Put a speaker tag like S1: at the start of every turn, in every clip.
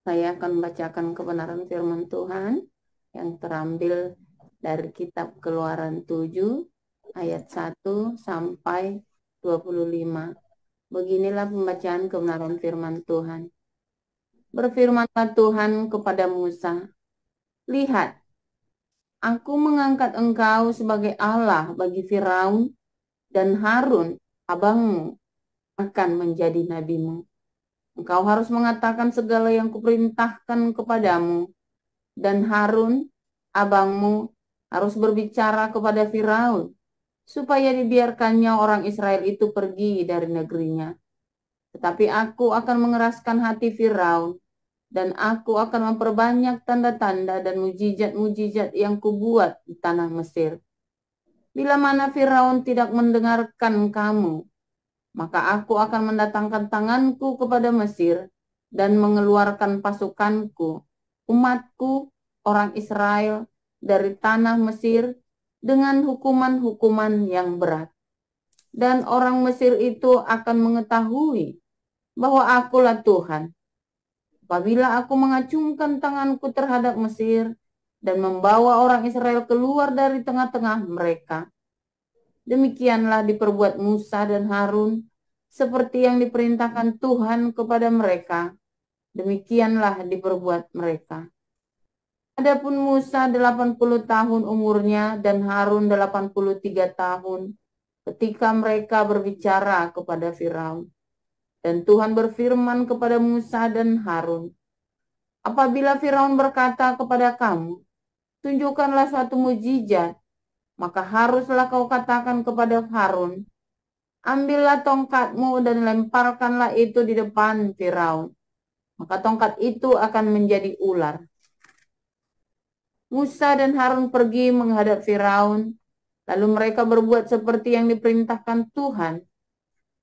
S1: Saya akan membacakan kebenaran firman Tuhan yang terambil dari kitab Keluaran 7 ayat 1 sampai 25. Beginilah pembacaan kebenaran firman Tuhan. Berfirmanlah Tuhan kepada Musa, "Lihat, aku mengangkat engkau sebagai Allah bagi Firaun, dan Harun, abangmu, akan menjadi nabimu. Engkau harus mengatakan segala yang kuperintahkan kepadamu, dan Harun, abangmu, harus berbicara kepada Firaun, supaya dibiarkannya orang Israel itu pergi dari negerinya. Tetapi aku akan mengeraskan hati Firaun, dan aku akan memperbanyak tanda-tanda dan mujizat-mujizat yang kubuat di tanah Mesir. Bila mana Firaun tidak mendengarkan kamu, maka aku akan mendatangkan tanganku kepada Mesir dan mengeluarkan pasukanku, umatku, orang Israel, dari tanah Mesir dengan hukuman-hukuman yang berat. Dan orang Mesir itu akan mengetahui bahwa akulah Tuhan, apabila aku mengacungkan tanganku terhadap Mesir dan membawa orang Israel keluar dari tengah-tengah mereka. Demikianlah diperbuat Musa dan Harun, seperti yang diperintahkan Tuhan kepada mereka, demikianlah diperbuat mereka. Adapun Musa 80 tahun umurnya dan Harun 83 tahun ketika mereka berbicara kepada Firaun. Dan Tuhan berfirman kepada Musa dan Harun, apabila Firaun berkata kepada kamu, tunjukkanlah suatu mujizat, maka haruslah kau katakan kepada Harun, ambillah tongkatmu dan lemparkanlah itu di depan Firaun. Maka tongkat itu akan menjadi ular. Musa dan Harun pergi menghadap Firaun. Lalu mereka berbuat seperti yang diperintahkan Tuhan.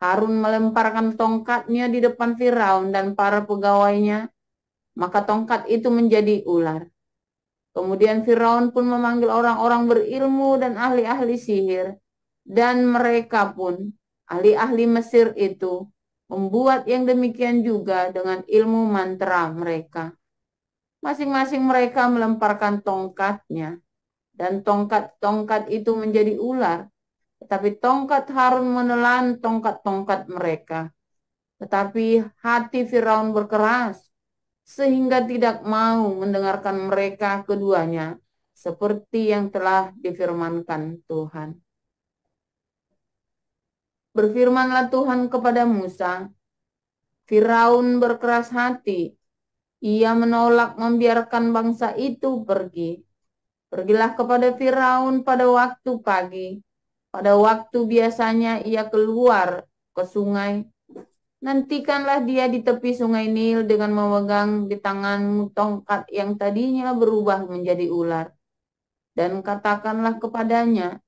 S1: Harun melemparkan tongkatnya di depan Firaun dan para pegawainya. Maka tongkat itu menjadi ular. Kemudian Firaun pun memanggil orang-orang berilmu dan ahli-ahli sihir. Dan mereka pun, ahli-ahli Mesir itu, membuat yang demikian juga dengan ilmu mantra mereka. Masing-masing mereka melemparkan tongkatnya, dan tongkat-tongkat itu menjadi ular. Tetapi tongkat Harun menelan tongkat-tongkat mereka. Tetapi hati Firaun berkeras, sehingga tidak mau mendengarkan mereka keduanya, seperti yang telah difirmankan Tuhan. Berfirmanlah Tuhan kepada Musa, Firaun berkeras hati, ia menolak membiarkan bangsa itu pergi. Pergilah kepada Firaun pada waktu pagi, pada waktu biasanya ia keluar ke sungai. Nantikanlah dia di tepi sungai Nil dengan memegang di tanganmu tongkat yang tadinya berubah menjadi ular. Dan katakanlah kepadanya,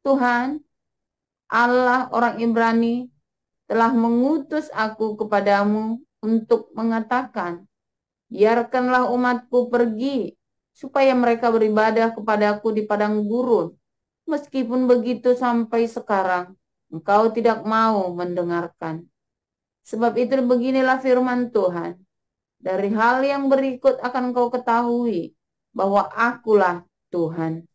S1: Tuhan, Allah orang Ibrani, telah mengutus aku kepadamu untuk mengatakan, biarkanlah umatku pergi, supaya mereka beribadah kepadaku di padang gurun. Meskipun begitu sampai sekarang, engkau tidak mau mendengarkan. Sebab itu beginilah firman Tuhan. Dari hal yang berikut akan kau ketahui bahwa akulah Tuhan.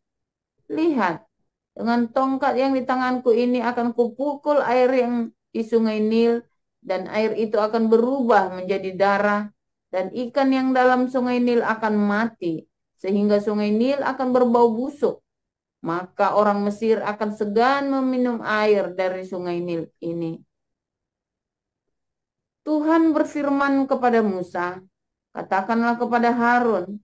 S1: Lihat, dengan tongkat yang di tanganku ini akan kupukul air yang di sungai Nil, dan air itu akan berubah menjadi darah, dan ikan yang dalam sungai Nil akan mati, sehingga sungai Nil akan berbau busuk. Maka orang Mesir akan segan meminum air dari sungai Nil ini. Tuhan berfirman kepada Musa, katakanlah kepada Harun,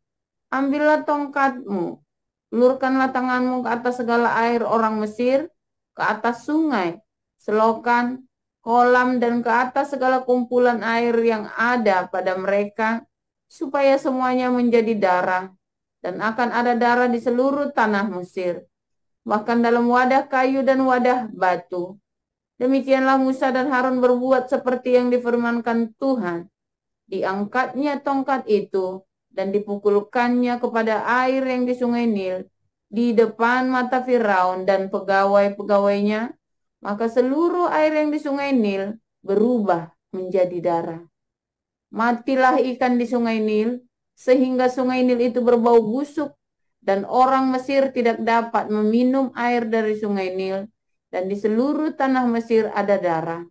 S1: ambillah tongkatmu, ulurkanlah tanganmu ke atas segala air orang Mesir, ke atas sungai, selokan, kolam, dan ke atas segala kumpulan air yang ada pada mereka, supaya semuanya menjadi darah, dan akan ada darah di seluruh tanah Mesir, bahkan dalam wadah kayu dan wadah batu. Demikianlah Musa dan Harun berbuat seperti yang difirmankan Tuhan. Diangkatnya tongkat itu dan dipukulkannya kepada air yang di sungai Nil di depan mata Firaun dan pegawai-pegawainya, maka seluruh air yang di sungai Nil berubah menjadi darah. Matilah ikan di sungai Nil, sehingga sungai Nil itu berbau busuk, dan orang Mesir tidak dapat meminum air dari sungai Nil, dan di seluruh tanah Mesir ada darah.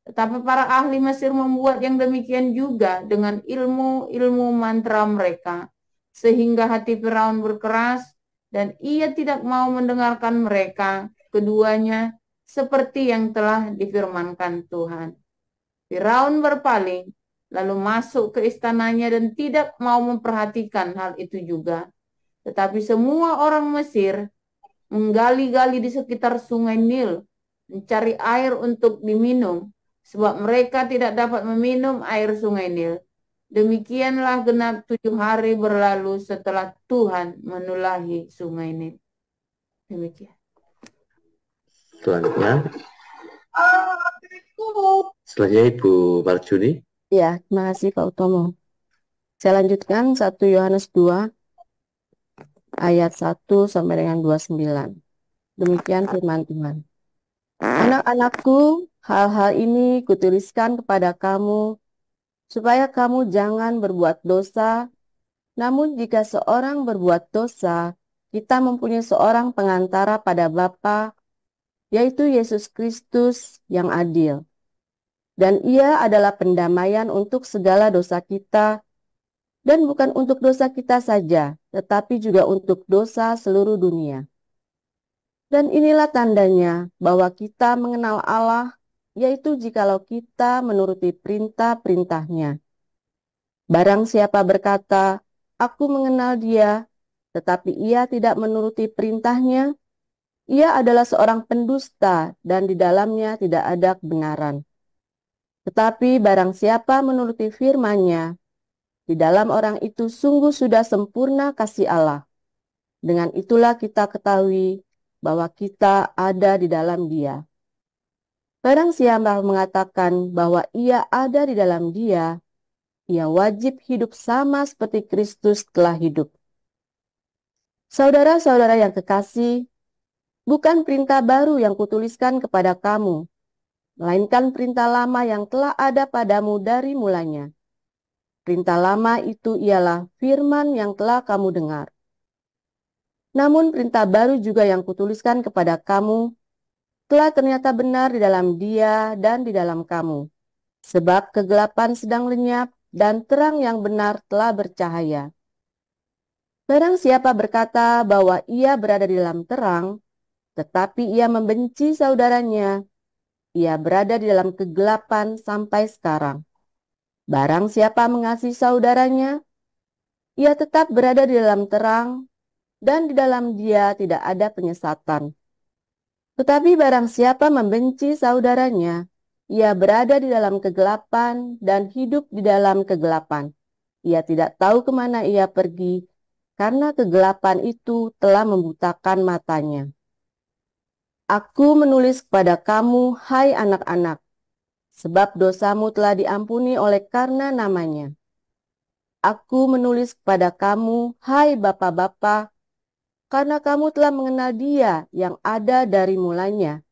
S1: Tetapi para ahli Mesir membuat yang demikian juga dengan ilmu-ilmu mantra mereka, sehingga hati Firaun berkeras, dan ia tidak mau mendengarkan mereka, keduanya, seperti yang telah difirmankan Tuhan. Firaun berpaling, lalu masuk ke istananya dan tidak mau memperhatikan hal itu juga. Tetapi semua orang Mesir menggali-gali di sekitar sungai Nil, mencari air untuk diminum, sebab mereka tidak dapat meminum air sungai Nil. Demikianlah genap 7 hari berlalu setelah Tuhan menulahi sungai Nil. Demikian.
S2: Selanjutnya. Selanjutnya Ibu Marjuni.
S3: Ya, terima kasih Pak Utomo. Saya lanjutkan 1 Yohanes 2 ayat 1 sampai dengan 29. Demikian firman Tuhan. Anak-anakku, hal-hal ini kutuliskan kepada kamu, supaya kamu jangan berbuat dosa. Namun jika seorang berbuat dosa, kita mempunyai seorang pengantara pada Bapa, yaitu Yesus Kristus yang adil. Dan ia adalah pendamaian untuk segala dosa kita, dan bukan untuk dosa kita saja, tetapi juga untuk dosa seluruh dunia. Dan inilah tandanya bahwa kita mengenal Allah, yaitu jikalau kita menuruti perintah-perintahnya. Barang siapa berkata, aku mengenal dia, tetapi ia tidak menuruti perintahnya, ia adalah seorang pendusta dan di dalamnya tidak ada kebenaran. Tetapi barang siapa menuruti firman-Nya, di dalam orang itu sungguh sudah sempurna kasih Allah. Dengan itulah kita ketahui bahwa kita ada di dalam Dia. Barang siapa mengatakan bahwa ia ada di dalam Dia, ia wajib hidup sama seperti Kristus telah hidup. Saudara-saudara yang kekasih, bukan perintah baru yang kutuliskan kepada kamu, melainkan perintah lama yang telah ada padamu dari mulanya. Perintah lama itu ialah firman yang telah kamu dengar. Namun perintah baru juga yang kutuliskan kepada kamu telah ternyata benar di dalam Dia dan di dalam kamu. Sebab kegelapan sedang lenyap dan terang yang benar telah bercahaya. Barang siapa berkata bahwa ia berada di dalam terang, tetapi ia membenci saudaranya, ia berada di dalam kegelapan sampai sekarang. Barang siapa mengasihi saudaranya, ia tetap berada di dalam terang, dan di dalam dia tidak ada penyesatan. Tetapi barang siapa membenci saudaranya, ia berada di dalam kegelapan dan hidup di dalam kegelapan. Ia tidak tahu kemana ia pergi, karena kegelapan itu telah membutakan matanya. Aku menulis kepada kamu, hai anak-anak, sebab dosamu telah diampuni oleh karena namanya. Aku menulis kepada kamu, hai bapa-bapa, karena kamu telah mengenal Dia yang ada dari mulanya.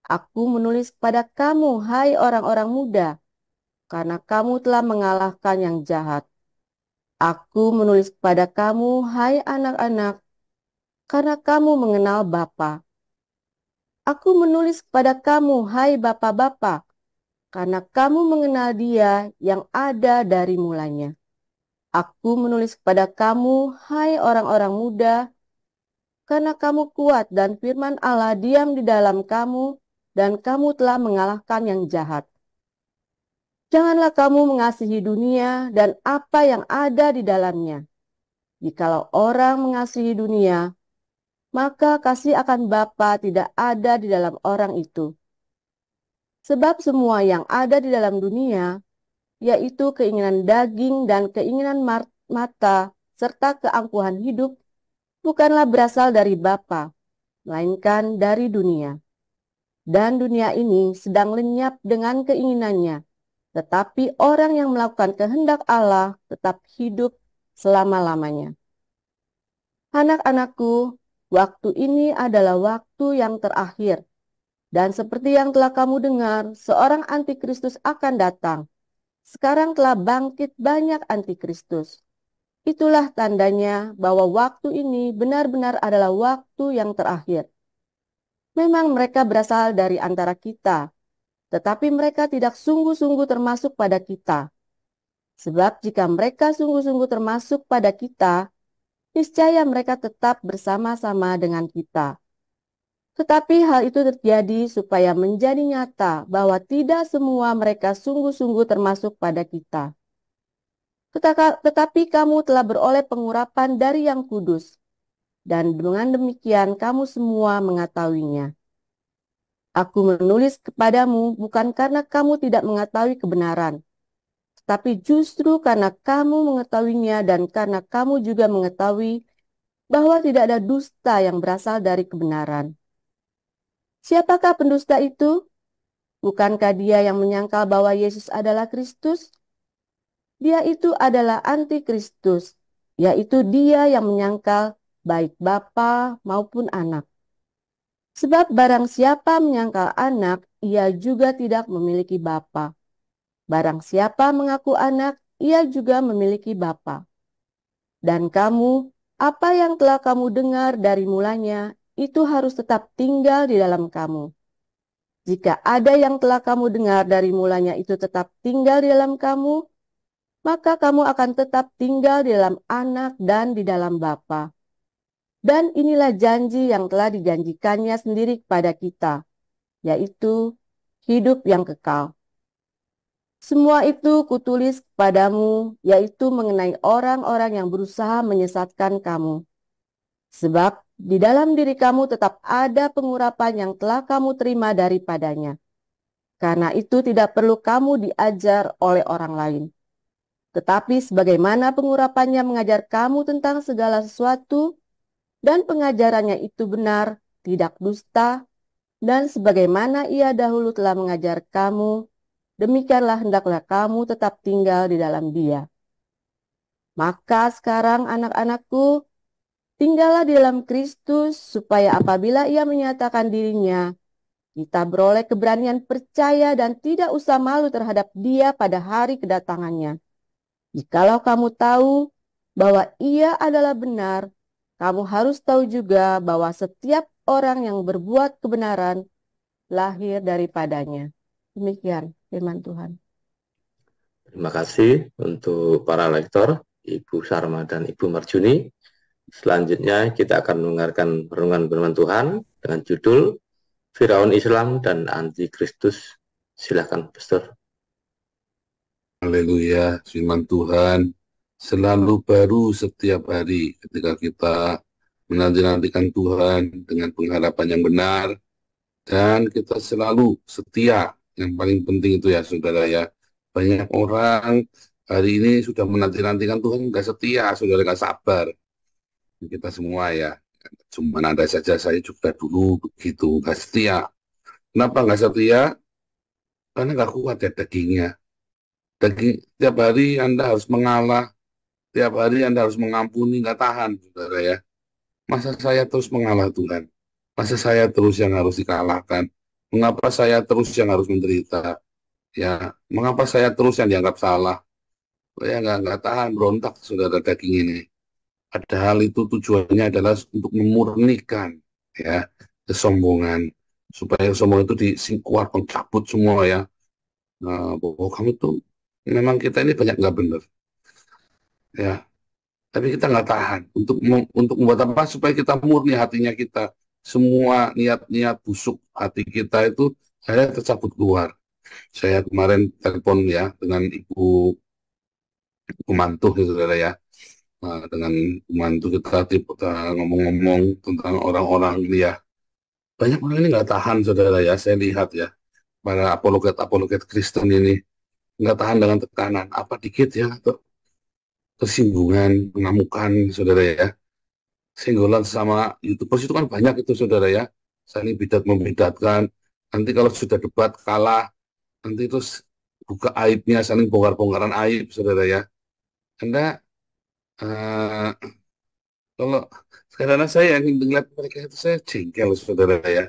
S3: Aku menulis kepada kamu, hai orang-orang muda, karena kamu telah mengalahkan yang jahat. Aku menulis kepada kamu, hai anak-anak, karena kamu mengenal Bapa. Aku menulis kepada kamu, hai bapa-bapa, karena kamu mengenal Dia yang ada dari mulanya. Aku menulis kepada kamu, hai orang-orang muda, karena kamu kuat dan firman Allah diam di dalam kamu, dan kamu telah mengalahkan yang jahat. Janganlah kamu mengasihi dunia dan apa yang ada di dalamnya. Jikalau orang mengasihi dunia, maka kasih akan Bapa tidak ada di dalam orang itu. Sebab semua yang ada di dalam dunia, yaitu keinginan daging dan keinginan mata, serta keangkuhan hidup, bukanlah berasal dari Bapa, melainkan dari dunia. Dan dunia ini sedang lenyap dengan keinginannya, tetapi orang yang melakukan kehendak Allah tetap hidup selama-lamanya. Anak-anakku, waktu ini adalah waktu yang terakhir. Dan seperti yang telah kamu dengar, seorang antikristus akan datang. sekarang telah bangkit banyak antikristus. Itulah tandanya bahwa waktu ini benar-benar adalah waktu yang terakhir. Memang mereka berasal dari antara kita, tetapi mereka tidak sungguh-sungguh termasuk pada kita. Sebab jika mereka sungguh-sungguh termasuk pada kita, niscaya mereka tetap bersama-sama dengan kita. Tetapi hal itu terjadi supaya menjadi nyata bahwa tidak semua mereka sungguh-sungguh termasuk pada kita. Tetapi kamu telah beroleh pengurapan dari Yang Kudus, dan dengan demikian kamu semua mengetahuinya. Aku menulis kepadamu bukan karena kamu tidak mengetahui kebenaran, tetapi justru karena kamu mengetahuinya dan karena kamu juga mengetahui bahwa tidak ada dusta yang berasal dari kebenaran. Siapakah pendusta itu? Bukankah dia yang menyangkal bahwa Yesus adalah Kristus? Dia itu adalah antikristus, yaitu dia yang menyangkal baik Bapa maupun anak. Sebab barang siapa menyangkal anak, ia juga tidak memiliki Bapa. Barang siapa mengaku anak, ia juga memiliki Bapa. Dan kamu, apa yang telah kamu dengar dari mulanya, itu harus tetap tinggal di dalam kamu. Jika ada yang telah kamu dengar dari mulanya itu tetap tinggal di dalam kamu, maka kamu akan tetap tinggal di dalam anak dan di dalam Bapa. Dan inilah janji yang telah dijanjikannya sendiri kepada kita, yaitu hidup yang kekal. Semua itu kutulis kepadamu, yaitu mengenai orang-orang yang berusaha menyesatkan kamu. Sebab di dalam diri kamu tetap ada pengurapan yang telah kamu terima daripadanya. Karena itu tidak perlu kamu diajar oleh orang lain. Tetapi sebagaimana pengurapannya mengajar kamu tentang segala sesuatu, dan pengajarannya itu benar, tidak dusta, dan sebagaimana ia dahulu telah mengajar kamu, demikianlah hendaklah kamu tetap tinggal di dalam dia. Maka sekarang anak-anakku, tinggallah di dalam Kristus, supaya apabila ia menyatakan dirinya, kita beroleh keberanian percaya dan tidak usah malu terhadap dia pada hari kedatangannya. Jikalau kamu tahu bahwa ia adalah benar, kamu harus tahu juga bahwa setiap orang yang berbuat kebenaran lahir daripadanya. Demikian firman Tuhan.
S2: Terima kasih untuk para lektor, Ibu Sarma dan Ibu Marjuni. Selanjutnya kita akan mendengarkan renungan firman Tuhan dengan judul Firaun Islam dan Antikristus. Silakan, Pastor.
S4: Haleluya, firman Tuhan selalu baru setiap hari ketika kita menanti-nantikan Tuhan dengan pengharapan yang benar, dan kita selalu setia. Yang paling penting itu ya saudara ya. Banyak orang hari ini sudah menanti-nantikan Tuhan nggak setia, saudara, nggak sabar. Kita semua ya, cuma ada saja saya juga dulu begitu, nggak setia. Kenapa nggak setia? Karena nggak kuat ya dagingnya. Daging, tiap hari Anda harus mengalah, tiap hari Anda harus mengampuni, nggak tahan, saudara ya. Masa saya terus mengalah Tuhan? Masa saya terus yang harus dikalahkan? Mengapa saya terus yang harus menderita? Ya, mengapa saya terus yang dianggap salah? Saya nggak tahan, berontak, saudara, daging ini. Padahal itu tujuannya adalah untuk memurnikan ya kesombongan, supaya kesombongan itu disingkuat, cabut semua ya. Nah, bahwa kamu tuh memang kita ini banyak nggak benar ya, tapi kita nggak tahan untuk membuat apa supaya kita murni hatinya kita, semua niat-niat busuk hati kita itu akhirnya tercabut keluar. Saya kemarin telepon ya dengan ibu mantu ya saudara ya. Nah, dengan mantu kita ngomong-ngomong tentang orang-orang ini ya, banyak orang ini nggak tahan saudara ya. Saya lihat ya, para apologet Kristen ini nggak tahan dengan tekanan apa dikit ya, atau tersinggungan, pengamukan, saudara ya. Senggolan sama YouTubers itu kan banyak itu, saudara ya. Saling membidatkan. Nanti kalau sudah debat kalah, nanti terus buka aibnya, saling bongkar-bongkaran aib, saudara ya. Anda, kalau sekarang saya yang melihat mereka itu, saya jengkel, saudara ya.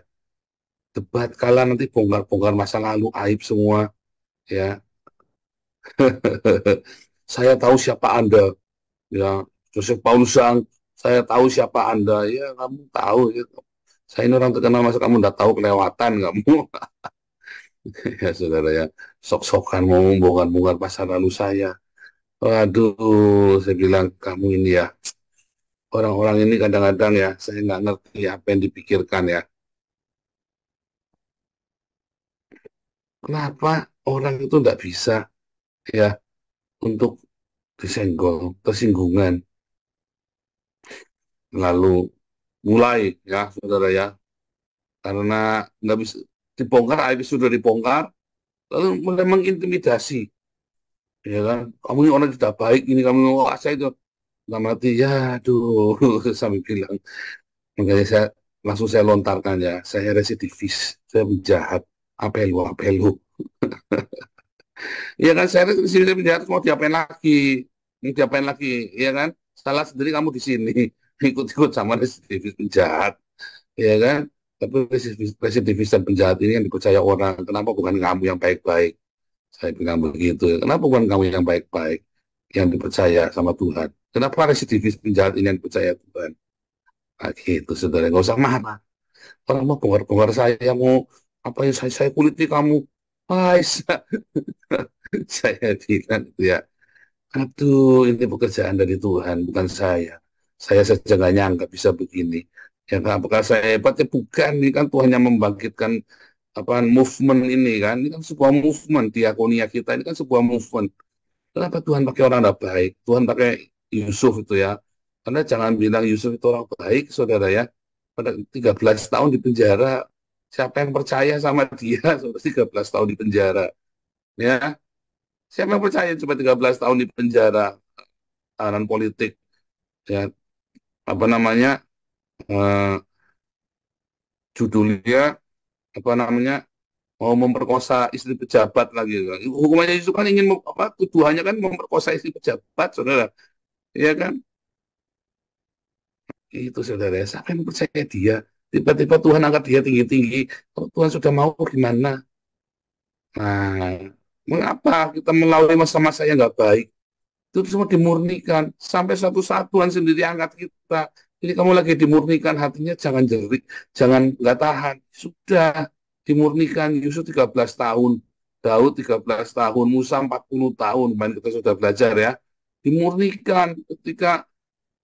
S4: Debat kalah, nanti bongkar-bongkar masa lalu, aib semua, ya. Saya tahu siapa Anda, ya Joseph Paulus Sang, saya tahu siapa Anda, ya kamu tahu gitu. Saya ini orang terkenal, masa kamu nggak tahu, kelewatan kamu. Ya saudara ya, sok-sokan mau membongkar-bongkar masa lalu saya. Waduh, saya bilang kamu ini ya, orang-orang ini kadang-kadang ya, saya nggak ngerti apa yang dipikirkan ya. Kenapa orang itu nggak bisa ya untuk disenggol, tersinggungan, lalu mulai ya saudara ya, karena nggak bisa dibongkar, aib sudah dibongkar, lalu mulai mengintimidasi, ya kan? Kamu ini orang tidak baik, ini kamu saya itu nggak mati, ya aduh, sampai bilang. Makanya saya lontarkan ya, saya residivis, saya penjahat, apelu, apelu. Ya kan, saya residivis penjahat, mau diapain lagi? Mau diapain lagi? Ya kan? Salah sendiri kamu di sini, ikut-ikut sama residivis penjahat. Ya kan? Tapi residivis dan penjahat ini yang dipercaya orang. Kenapa bukan kamu yang baik-baik? Saya bilang begitu. Kenapa bukan kamu yang baik-baik? Yang dipercaya sama Tuhan. Kenapa residivis penjahat ini yang dipercaya Tuhan? Nah, gitu, saudara. Nggak usah marah. Orang mau bongkar-bongkar saya, mau apa yang saya kuliti kamu. Hai, saya bilang itu ya. Aduh, ini pekerjaan dari Tuhan, bukan saya. Saya saja nggak nyangka bisa begini. Ya, apakah saya hebat? Ya bukan. Ini kan Tuhan yang membangkitkan apa movement ini kan. Ini kan sebuah movement. Diakonia kita ini kan sebuah movement. Kenapa Tuhan pakai orang tidak baik? Tuhan pakai Yusuf itu ya. Karena jangan bilang Yusuf itu orang baik, saudara ya. Pada 13 tahun di penjara, siapa yang percaya sama dia? Sudah 13 tahun di penjara. Ya, siapa yang percaya cuma 13 tahun di penjara? Tahanan politik. Ya, apa namanya? eh, judulnya apa namanya? Mau memperkosa istri pejabat lagi. Hukumannya Yusuf kan ingin apa? Tuduhannya kan memperkosa istri pejabat, saudara. Iya kan? Itu saudara, siapa yang percaya dia? Tiba-tiba Tuhan angkat dia tinggi-tinggi. Kalau Tuhan sudah mau gimana? Nah, mengapa kita melalui masa-masa yang nggak baik? Itu semua dimurnikan. Sampai suatu saat Tuhan sendiri angkat kita. Ini kamu lagi dimurnikan, hatinya jangan jerit, jangan nggak tahan. Sudah dimurnikan. Yusuf 13 tahun, Daud 13 tahun, Musa 40 tahun. Kemarin kita sudah belajar ya. Dimurnikan ketika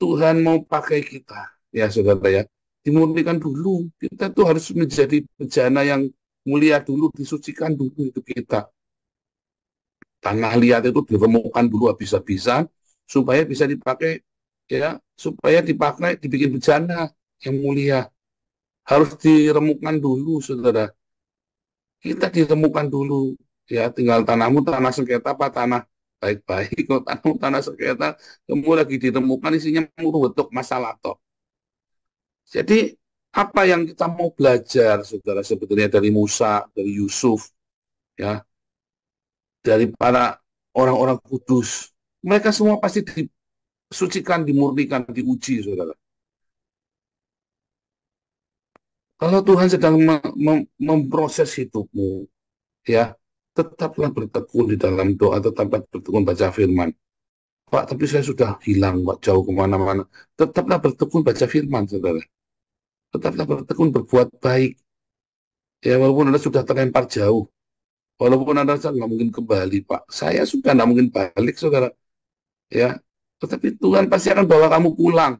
S4: Tuhan mau pakai kita, ya saudara ya, dimurnikan dulu. Kita tuh harus menjadi bejana yang mulia dulu, disucikan dulu itu kita. Tanah liat itu diremukkan dulu habis-habisan, supaya bisa dipakai, ya, supaya dipakai, dibikin bejana yang mulia. Harus diremukkan dulu, saudara. Kita diremukkan dulu, ya, tinggal tanahmu tanah sengketa apa tanah baik-baik. Kalau tanahmu tanah sengketa, kamu lagi diremukkan isinya muruwetuk masalah toh. Jadi apa yang kita mau belajar, saudara, sebetulnya dari Musa, dari Yusuf, ya, dari para orang-orang kudus, mereka semua pasti disucikan, dimurnikan, diuji, saudara. Kalau Tuhan sedang memproses hidupmu, ya, tetaplah bertekun di dalam doa, tetaplah bertekun baca firman. Pak, tapi saya sudah hilang, Pak, jauh kemana-mana. Tetaplah bertekun baca firman, saudara. Tetaplah bertekun berbuat baik. Ya, walaupun Anda sudah terlempar jauh, walaupun Anda nggak mungkin kembali, Pak. Saya sudah nggak mungkin balik, saudara. Ya, tetapi Tuhan pasti akan bawa kamu pulang.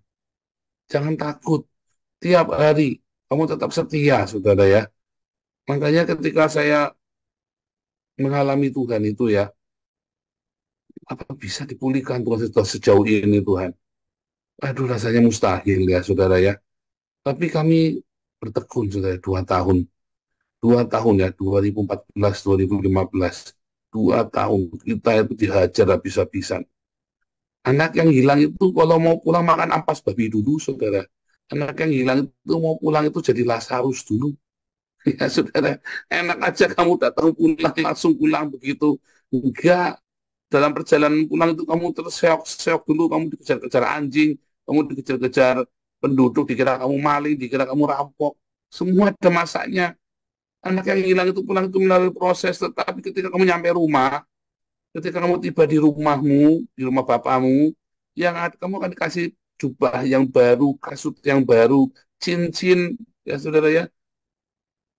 S4: Jangan takut. Tiap hari kamu tetap setia, saudara ya. Makanya ketika saya mengalami Tuhan itu ya, apa bisa dipulihkan Tuhan setelah sejauh ini Tuhan? Aduh, rasanya mustahil ya, saudara ya. Tapi kami bertekun, saudara, 2 tahun. 2 tahun ya, 2014, 2015. 2 tahun kita itu dihajar habis-habisan. Anak yang hilang itu kalau mau pulang makan ampas babi dulu, saudara. Anak yang hilang itu mau pulang itu jadi Lazarus dulu. Ya, saudara. Enak aja kamu datang pulang, langsung pulang begitu. Enggak. Dalam perjalanan pulang itu kamu terseok-seok dulu, kamu dikejar-kejar anjing, kamu dikejar-kejar penduduk, dikira kamu maling, dikira kamu rampok. Semua ada masanya. Anak yang hilang itu pulang itu melalui proses, tetapi ketika kamu nyampe rumah, ketika kamu tiba di rumahmu, di rumah bapamu, kamu akan dikasih jubah yang baru, kasut yang baru, cincin, ya saudara ya.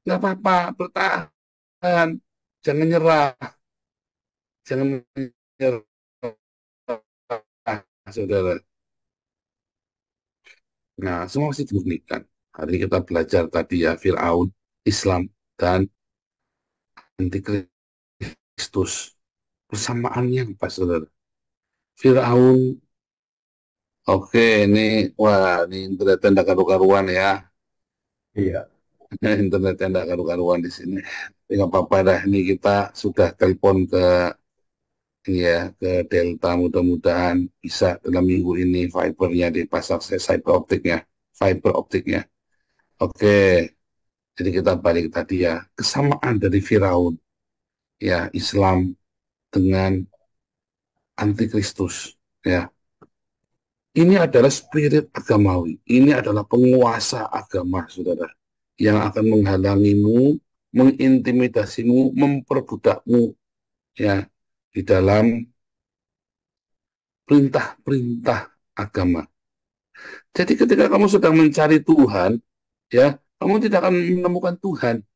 S4: Nggak apa-apa, bertahan, jangan nyerah, jangan menyerah, saudara. Nah, semua masih dimurnikan. Hari ini kita belajar tadi ya, Fir'aun, Islam, dan Antikristus. Persamaannya apa, saudara? Fir'aun, oke, ini, wah, ini internetnya nggak karu-karuan ya.
S2: Iya.
S4: Internetnya nggak karu-karuan di sini. Tapi nggak apa-apa dah, ini kita sudah telepon ke ke Delta, mudah-mudahan bisa dalam minggu ini fibernya dipasang fiber optiknya. Oke, jadi kita balik tadi ya, kesamaan dari Firaun ya, Islam dengan Antikristus ya. Ini adalah spirit agamawi, ini adalah penguasa agama, saudara, yang akan menghalangimu, mengintimidasimu, memperbudakmu ya di dalam perintah-perintah agama. Jadi ketika kamu sedang mencari Tuhan, ya, kamu tidak akan menemukan Tuhan.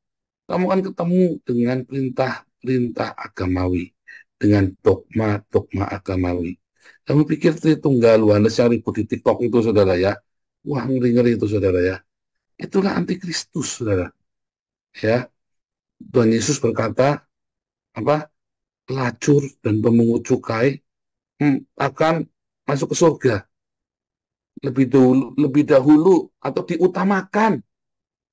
S4: Kamu akan ketemu dengan perintah-perintah agamawi, dengan dogma-dogma agamawi. Kamu pikir Tritunggal Yohanes yang ribut di TikTok itu, saudara ya? Wah, ngeri-ngeri itu, saudara ya. Itulah antikristus, saudara. Ya, Tuhan Yesus berkata, apa? Pelacur dan pemungut cukai akan masuk ke surga lebih dahulu atau diutamakan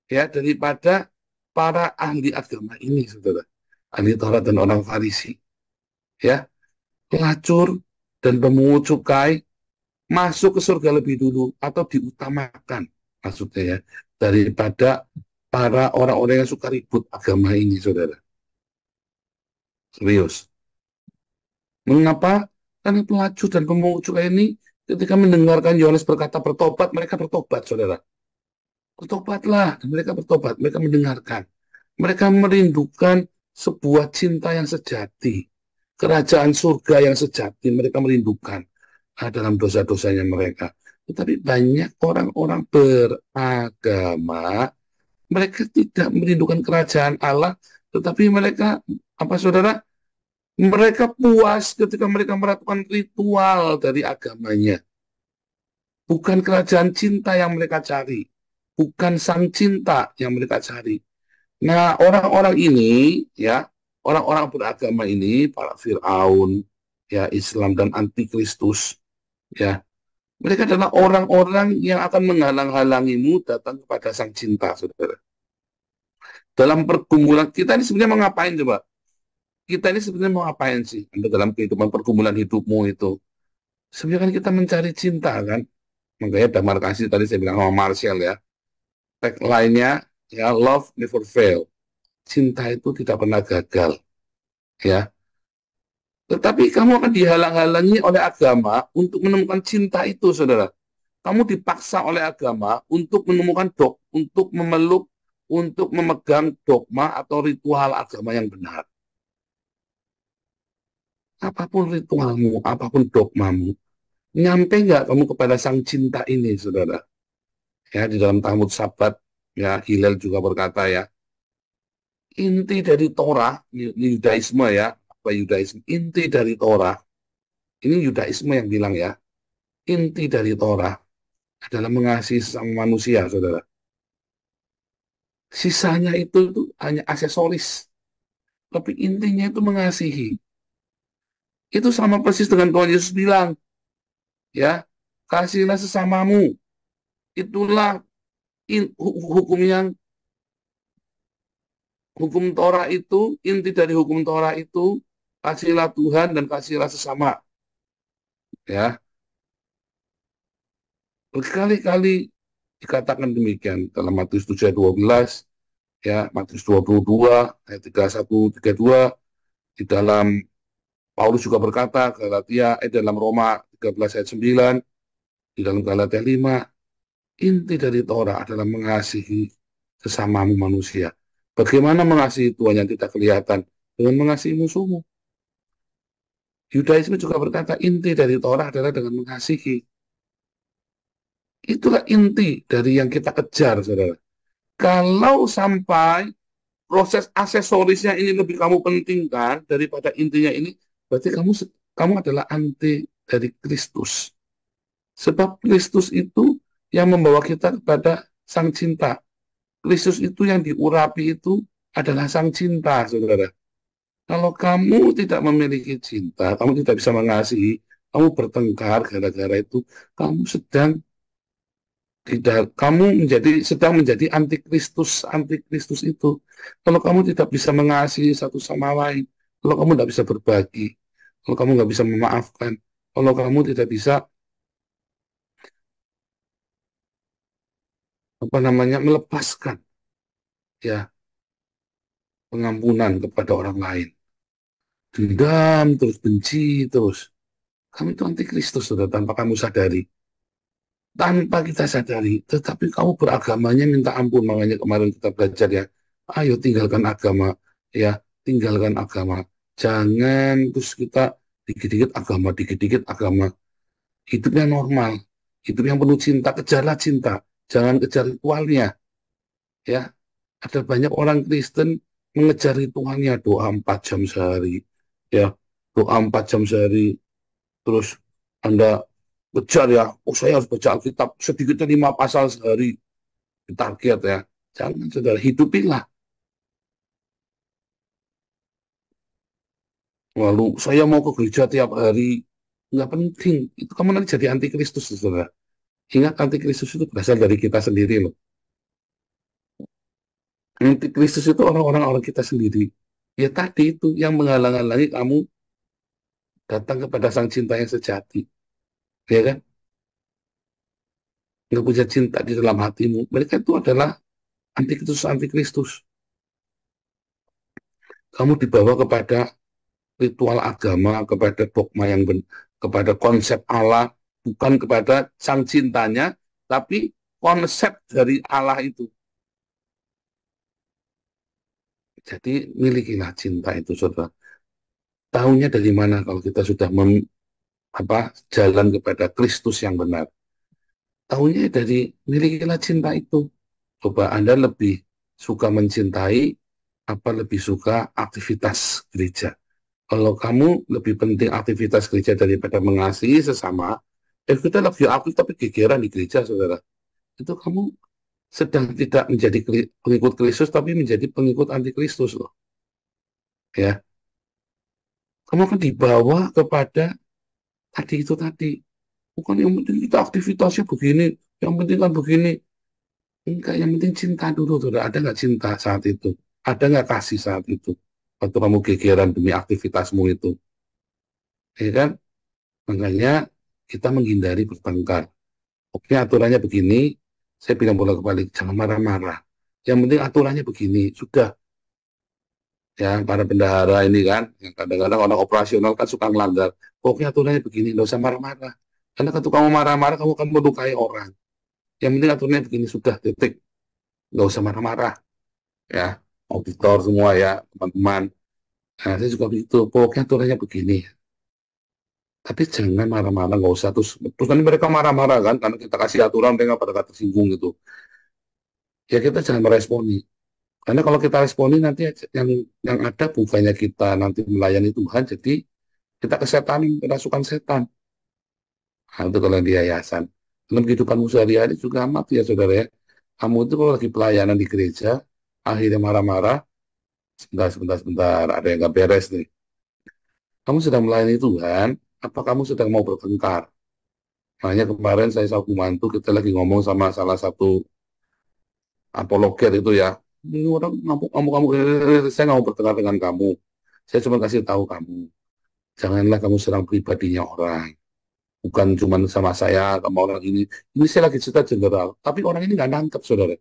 S4: ya daripada para ahli agama ini, saudara, ahli Taurat dan orang Farisi. Ya, pelacur dan pemungut cukai masuk ke surga lebih dulu atau diutamakan, maksudnya ya, daripada para orang-orang yang suka ribut agama ini, saudara. Serius. Mengapa? Karena pelacur dan pemungut cukai ini ketika mendengarkan Yohanes berkata bertobat, mereka bertobat, saudara. Bertobatlah, dan mereka bertobat, mereka mendengarkan. Mereka merindukan sebuah cinta yang sejati. Kerajaan surga yang sejati, mereka merindukan dalam dosa-dosanya mereka. Tetapi banyak orang-orang beragama, mereka tidak merindukan kerajaan Allah, tetapi mereka, apa saudara, mereka puas ketika mereka melakukan ritual dari agamanya. Bukan kerajaan cinta yang mereka cari. Bukan sang cinta yang mereka cari. Nah, orang-orang ini, ya, orang-orang beragama ini, para Fir'aun, ya, Islam dan Antikristus, ya, mereka adalah orang-orang yang akan menghalang-halangimu datang kepada sang cinta, saudara. Dalam pergumulan, kita ini sebenarnya mau ngapain coba? Kita ini sebenarnya mau ngapain sih dalam kehidupan pergumulan hidupmu itu? Sebenarnya kan kita mencari cinta kan? Makanya damar kasih tadi saya bilang sama Marcel ya. Tagline-nya ya, love never fail. Cinta itu tidak pernah gagal. Ya. Tetapi kamu akan dihalang-halangi oleh agama untuk menemukan cinta itu, saudara. Kamu dipaksa oleh agama untuk menemukan untuk memeluk, untuk memegang dogma atau ritual agama yang benar. Apapun ritualmu, apapun dogmamu, nyampe nggak kamu kepada sang cinta ini, saudara? Ya, di dalam Talmud Sabat, ya, Hillel juga berkata ya, inti dari Torah, ini Yudaisme ya, apa Yudaisme, inti dari Torah, ini Yudaisme yang bilang ya, inti dari Torah adalah mengasihi sama manusia, saudara. Sisanya itu hanya aksesoris, tapi intinya itu mengasihi. Itu sama persis dengan Tuhan Yesus bilang, ya, kasihlah sesamamu. Itulah hukum Torah itu, inti dari hukum Torah itu, kasihlah Tuhan dan kasihlah sesama. Ya, berkali-kali dikatakan demikian dalam Matius 7 ayat 12, ya, Matius 22 ayat 31 32, di dalam Paulus juga berkata, dalam Roma 13 ayat 9, di dalam Galatia 5, inti dari Torah adalah mengasihi sesamamu manusia. Bagaimana mengasihi Tuhan yang tidak kelihatan? Dengan mengasihi musuhmu. Yudaisme juga berkata inti dari Torah adalah dengan mengasihi. Itulah inti dari yang kita kejar, saudara. Kalau sampai proses aksesorisnya ini lebih kamu pentingkan daripada intinya ini, berarti kamu adalah anti dari Kristus. Sebab Kristus itu yang membawa kita kepada Sang Cinta. Kristus itu yang diurapi itu adalah Sang Cinta, saudara. Kalau kamu tidak memiliki cinta, kamu tidak bisa mengasihi, kamu bertengkar gara-gara itu, kamu sedang sedang menjadi antikristus. Antikristus itu kalau kamu tidak bisa mengasihi satu sama lain, kalau kamu tidak bisa berbagi, kalau kamu nggak bisa memaafkan, kalau kamu tidak bisa melepaskan ya pengampunan kepada orang lain, dendam terus, benci terus, kamu itu antikristus sudah tanpa kamu sadari. Tanpa kita sadari, tetapi kamu beragamanya minta ampun. Makanya kemarin kita belajar ya, ayo tinggalkan agama, ya tinggalkan agama. Jangan terus kita dikit-dikit agama, dikit-dikit agama. Hidupnya normal, hidup yang penuh cinta, kejarlah cinta, jangan kejar ritualnya. Ya, ada banyak orang Kristen mengejar ritualnya, doa 4 jam sehari, ya doa 4 jam sehari, terus Anda kejar ya, saya harus baca Alkitab sedikitnya 5 pasal sehari, target ya. Jangan, saudara, hidupilah. Lalu saya mau ke gereja tiap hari, nggak penting. Itu kamu nanti jadi antikristus, saudara. Ingat, antikristus itu berasal dari kita sendiri loh. Antikristus itu orang kita sendiri. Ya tadi itu yang menghalang-halangi kamu datang kepada Sang Cinta yang sejati. Ya kan? Nggak punya cinta di dalam hatimu. Mereka itu adalah antikristus. Kamu dibawa kepada ritual agama, kepada dogma kepada konsep Allah, bukan kepada Sang Cintanya, tapi konsep dari Allah itu. Jadi milikilah cinta itu, saudara. Tahunya dari mana kalau kita sudah jalan kepada Kristus yang benar? Tahunya dari milikilah cinta itu. Coba Anda lebih suka mencintai, apa lebih suka aktivitas gereja? Kalau kamu lebih penting aktivitas gereja daripada mengasihi sesama, kita lagi aktif tapi gegeran di gereja, saudara. Itu kamu sedang tidak menjadi pengikut Kristus, tapi menjadi pengikut antikristus loh. Ya, kamu akan dibawa kepada tadi. Bukan yang penting kita aktivitasnya begini, yang penting kan begini. Enggak, yang penting cinta dulu, saudara. Ada nggak cinta saat itu? Ada nggak kasih saat itu? Waktu kamu gegeran demi aktivitasmu itu. Ya kan? Makanya kita menghindari bertengkar. Oke, aturannya begini, saya bilang bolak-balik, jangan marah-marah. Yang penting aturannya begini, sudah. Ya, para bendahara ini kan, yang kadang-kadang orang operasional kan suka melanggar. Pokoknya aturannya begini, nggak usah marah-marah. Karena ketika kamu marah-marah, kamu akan melukai orang. Yang penting aturannya begini, sudah, titik. Nggak usah marah-marah. Ya, auditor semua ya, teman-teman. Nah, saya juga begitu, pokoknya aturannya begini. Tapi jangan marah-marah, nggak usah. Terus nanti mereka marah-marah kan, karena kita kasih aturan, mereka pada tersinggung gitu. Ya kita jangan meresponi. Karena kalau kita responi nanti yang ada bukannya kita nanti melayani Tuhan, jadi kita kerasukan setan. Nah, itu kalau di yayasan. Dalam kehidupanmu sehari-hari juga amat ya, saudara ya. Kamu itu kalau lagi pelayanan di gereja, akhirnya marah-marah, sebentar, ada yang nggak beres nih. Kamu sedang melayani Tuhan, apa kamu sedang mau bertengkar? Makanya kemarin saya sama Mantu, kita lagi ngomong sama salah satu apologet itu ya. Ini orang ngamuk, saya nggak mau bertengkar dengan kamu. Saya cuma kasih tahu kamu, janganlah kamu serang pribadinya orang. Bukan cuma sama saya, sama orang ini. Ini saya lagi cerita general, tapi orang ini nggak nangkep, saudara.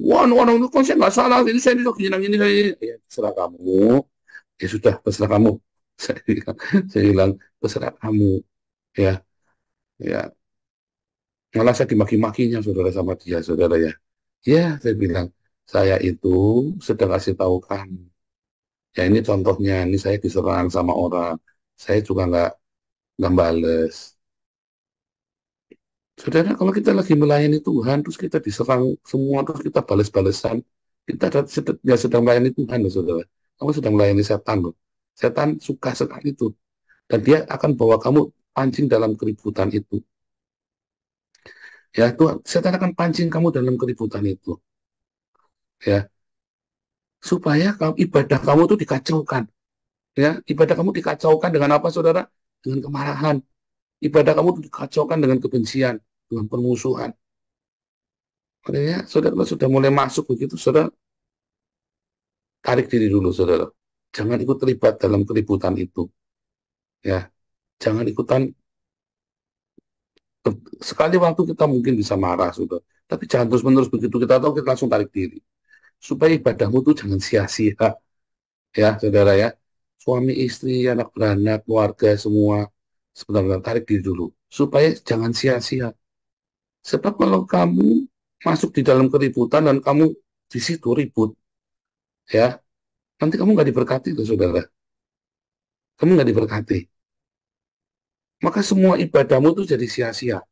S4: Wah, orang itu kan saya nggak salah, ini saya bilang ini, ya terserah kamu. Ya sudah, terserah kamu. Saya bilang terserah kamu. Ya, malah saya dimaki-makinya, saudara, sama dia, saudara ya. Ya, saya bilang, saya itu sedang kasih tahu kamu. Ya ini contohnya, ini saya diserang sama orang. saya juga nggak bales. Saudara, kalau kita lagi melayani Tuhan, terus kita diserang semua, terus kita bales-balesan, kita nggak sedang melayani Tuhan loh, saudara. Kamu sedang melayani setan loh. Setan suka sekali itu. Dan dia akan bawa kamu pancing dalam keributan itu. Ya, Tuhan, setan akan pancing kamu dalam keributan itu. Ya, supaya ibadah kamu tuh dikacaukan. Ya, ibadah kamu dikacaukan dengan apa, saudara? Dengan kemarahan. Ibadah kamu tuh dikacaukan dengan kebencian, dengan permusuhan. Makanya, saudara sudah mulai masuk begitu, saudara, tarik diri dulu, saudara. Jangan ikut terlibat dalam keributan itu. Ya, jangan ikutan. Sekali waktu kita mungkin bisa marah, saudara. Tapi jangan terus-menerus begitu kita tahu, kita langsung tarik diri. Supaya ibadahmu tuh jangan sia-sia. Ya, saudara ya. Suami, istri, anak beranak, keluarga, semua. Sebentar, tarik diri dulu. Supaya jangan sia-sia. Sebab kalau kamu masuk di dalam keributan dan kamu di situ ribut, ya, nanti kamu nggak diberkati tuh, saudara. Kamu nggak diberkati. Maka semua ibadahmu tuh jadi sia-sia.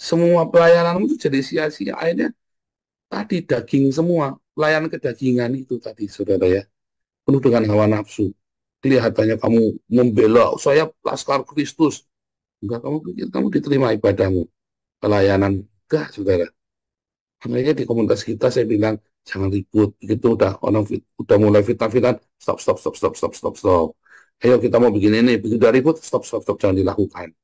S4: Semua pelayananmu tuh jadi sia-sia. Akhirnya tadi daging semua. Pelayanan kedagingan itu tadi, saudara ya. Penuh dengan hawa nafsu. Kelihatannya kamu membela, saya laskar Kristus. Enggak, kamu pikir kamu diterima ibadahmu. Pelayanan. Enggak, saudara. Makanya di komunitas kita saya bilang, jangan ribut. Begitu udah orang udah mulai fitnah-fitnah, stop, stop, stop, stop, stop, stop, stop. Ayo kita mau bikin ini, begitu udah ribut, stop, stop, stop, jangan dilakukan.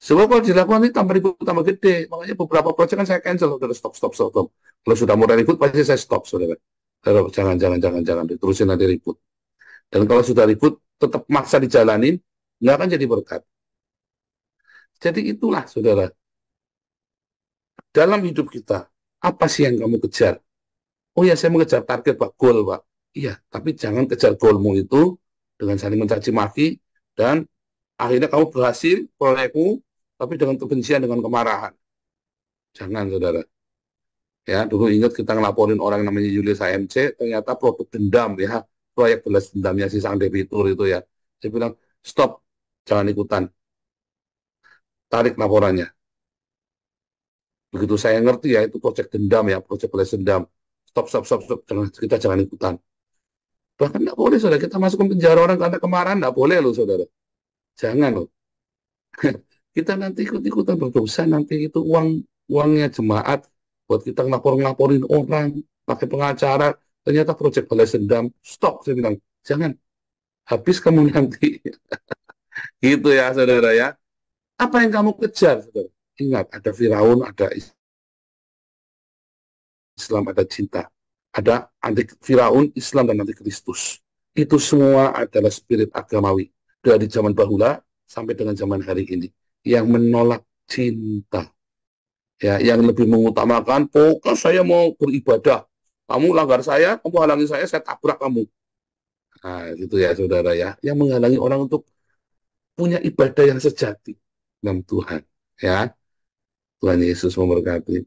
S4: Sebab kalau dilakukan ini tambah ribut, tambah gede. Makanya beberapa proyek kan saya cancel, saudara, stop, stop, stop, stop. Kalau sudah mulai ribut, pasti saya stop, saudara. Saudara, jangan, jangan, jangan, jangan, diterusin nanti ribut. Dan kalau sudah ribut, tetap maksa dijalanin, nggak akan jadi berkat. Jadi itulah, saudara. Dalam hidup kita, apa sih yang kamu kejar? Oh ya, saya mengejar target, Pak, goal, Pak. Iya, tapi jangan kejar goalmu itu dengan saling mencaci maki, dan akhirnya kamu berhasil, proyekmu, tapi dengan kebencian, dengan kemarahan. Jangan, saudara. Ya, dulu ingat kita ngelaporin orang namanya Julius HMC, ternyata produk dendam, ya. Proyek balas dendamnya si sang debitur itu ya. Saya bilang, stop, jangan ikutan. Tarik laporannya. Begitu saya ngerti ya, itu proyek dendam ya, proyek balas dendam. Stop, stop, stop, stop. Kita jangan ikutan. Bahkan nggak boleh, saudara. Kita masuk ke penjara orang karena kemarahan, nggak boleh loh, saudara. Jangan loh. Kita nanti ikut-ikutan berdosa, nanti itu uangnya jemaat, buat kita ngelaporin orang, pakai pengacara, ternyata proyek balas dendam. Stop, saya bilang. Jangan. Habis kamu nanti. Gitu ya, saudara ya. Apa yang kamu kejar, saudara? Ingat, ada Firaun, ada Islam, ada cinta. Ada anti Firaun, Islam, dan anti Kristus. Itu semua adalah spirit agamawi. Dari zaman bahula sampai dengan zaman hari ini. Yang menolak cinta. Ya, yang lebih mengutamakan, pokoknya saya mau beribadah. Kamu langgar saya, kamu halangi saya tabrak kamu. Nah, itu ya, saudara ya. Yang menghalangi orang untuk punya ibadah yang sejati dalam Tuhan. Ya, Tuhan Yesus memberkati.